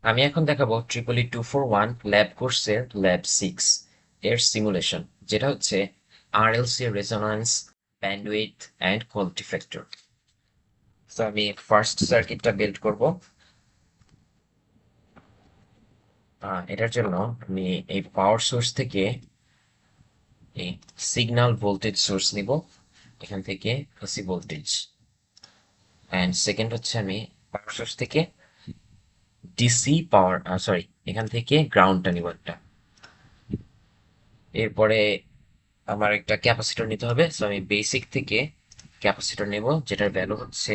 আমি এখন দেখাবো EEE 241 ল্যাব কোর্সের ল্যাব 6 এর সিমুলেশন, যেটা হচ্ছে RLC resonance, bandwidth and quality factor. তো আমি ফার্স্ট সার্কিটটা বিল্ড করব। এটার জন্য আমি এই পাওয়ার সোর্স থেকে এই সিগন্যাল ভোল্টেজ সোর্স নিব, এখান থেকে এসি ভোল্টেজ। অ্যান্ড সেকেন্ড হচ্ছে আমি পাওয়ার সোর্স থেকে ডিসি পাওয়ার, সরি, এখান থেকে গ্রাউন্ডটা নিব একটা। এরপরে আমার একটা ক্যাপাসিটর নিতে হবে, সো আমি বেসিক থেকে ক্যাপাসিটর নেব, যেটার ভ্যালু হচ্ছে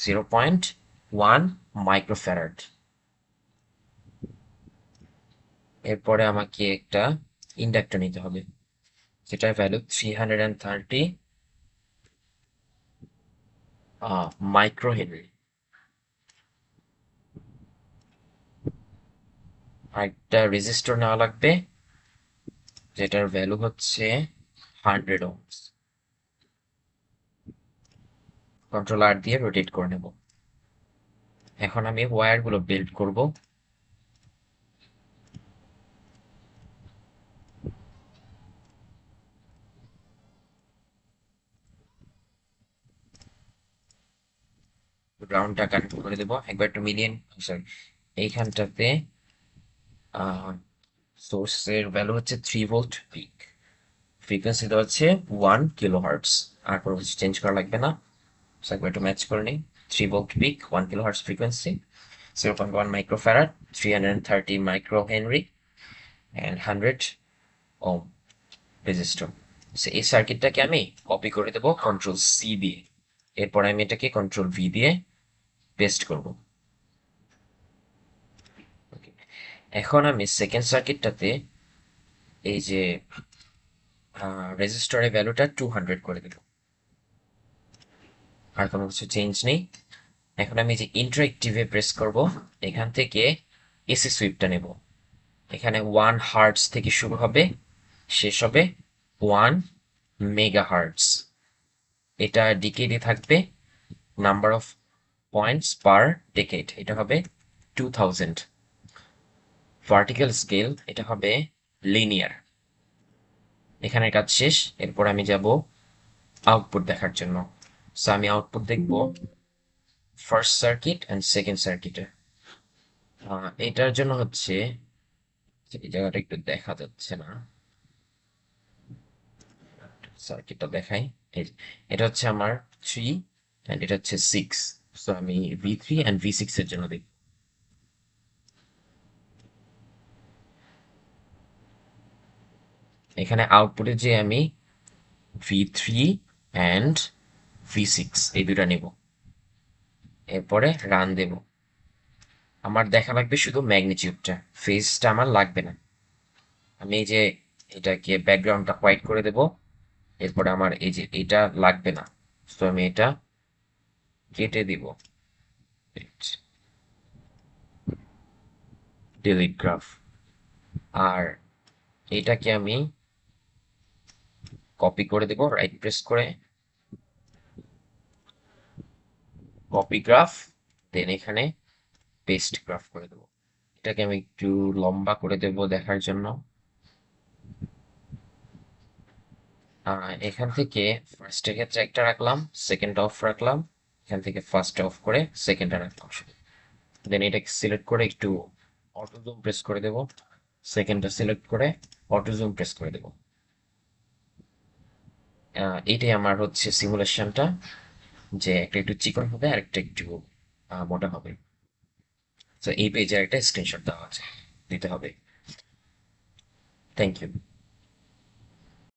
0.1 মাইক্রোফ্যারাড। এরপরে আমাকে একটা ইন্ডাক্টর নিতে হবে, যেটার ভ্যালু 330 মাইক্রো হেনরি। আর একটা রেজিস্টর নেওয়া লাগবে, যেটার ভ্যালু হচ্ছে 100 ওহমস। কন্ট্রোল আর দিয়ে রোটেট করে নেব। এখন আমি ওয়্যারগুলো বিল্ড করব। গ্রাউন্ডটা কানেক্ট করে দেবো একবার, একটু মিলিয়ন, সরি, এইখানটাতে সোর্সের ভ্যালু হচ্ছে 3 ভোল্ট পিক, ফ্রিকোয়েন্সি দেওয়া হচ্ছে 1 কিলোহার্টজ। আর কোনো কিছু চেঞ্জ করা লাগবে না। সো একবার একটু ম্যাচ করে নিই। 3 volt peak, 1 kilohertz frequency, 0.1 microfarad, 330 micro henry and 100 ohm resistor. So এই সার্কিটটাকে আমি কপি করে দেবো কন্ট্রোল সি দিয়ে। এরপর আমি এটাকে কন্ট্রোল ভি দিয়ে পেস্ট করব। এখন আমি সেকেন্ড সার্কিটটাতে এই যে রেজিস্টরের ভ্যালুটা 200 করে দেব। আর কোনো কিছু চেঞ্জ নেই। এখন আমি যে ইন্টারেক্টিভে প্রেস করব, এখান থেকে এসি সুইপটা নেব। এখানে 1 হার্টজ থেকে শুরু হবে, শেষ হবে 1 মেগা হার্টজ। এটা ডিকেডে থাকবে, number of points per decade এটা হবে 2000। ভার্টিক্যাল স্কেল এটা হবে লিনিয়ার। এখানের কাজ শেষ। এরপর আমি যাব আউটপুট দেখার জন্য। সো আমি আউটপুট দেখব ফার্স্ট সার্কিট অ্যান্ড সেকেন্ড সার্কিটে। এটার জন্য হচ্ছে, এই জায়গাটা একটু দেখা যাচ্ছে না, সার্কিটটা দেখাই। এই যে, এটা হচ্ছে আমার 3 অ্যান্ড এটা হচ্ছে 6। সো আমি V3 অ্যান্ড V6 এর জন্য দেখব। এখানে আউটপুটে যে আমি V3 অ্যান্ড V6 এই দুটা নেব, এরপরে রান দেব। আমার দেখা লাগবে শুধু ম্যাগনিটিউডটা, ফেজটা আমার লাগবে না। আমি এই যে এটাকে ব্যাকগ্রাউন্ডটা হোয়াইট করে দেব। এরপরে আমার এই যে এটা লাগবে না, তো আমি এটা কেটে দিব। Delete graph. আর এটাকে আমি কপি করে দেব, রাইট প্রেস করে কপি গ্রাফ, দেন এখানে পেস্ট গ্রাফ করে দেব। এটাকে আমি একটু লম্বা করে দেব দেখার জন্য। এখান থেকে ফার্স্টের ক্ষেত্রে একটা রাখলাম, সেকেন্ড অফ রাখলাম, এখান থেকে ফার্স্ট অফ করে সেকেন্ডটা রাখলাম। দেন এটাকে সিলেক্ট করে একটু অটো জুম প্রেস করে দেব, সেকেন্ডটা সিলেক্ট করে অটো জুম প্রেস করে দেব। এইটাই আমার হচ্ছে সিমুলেশনটা, যে একটা একটু চিকন হবে আর একটা একটু মোটা হবে। তো এই পেজে একটা স্ক্রিনশট দেওয়া আছে, দিতে হবে। Thank you.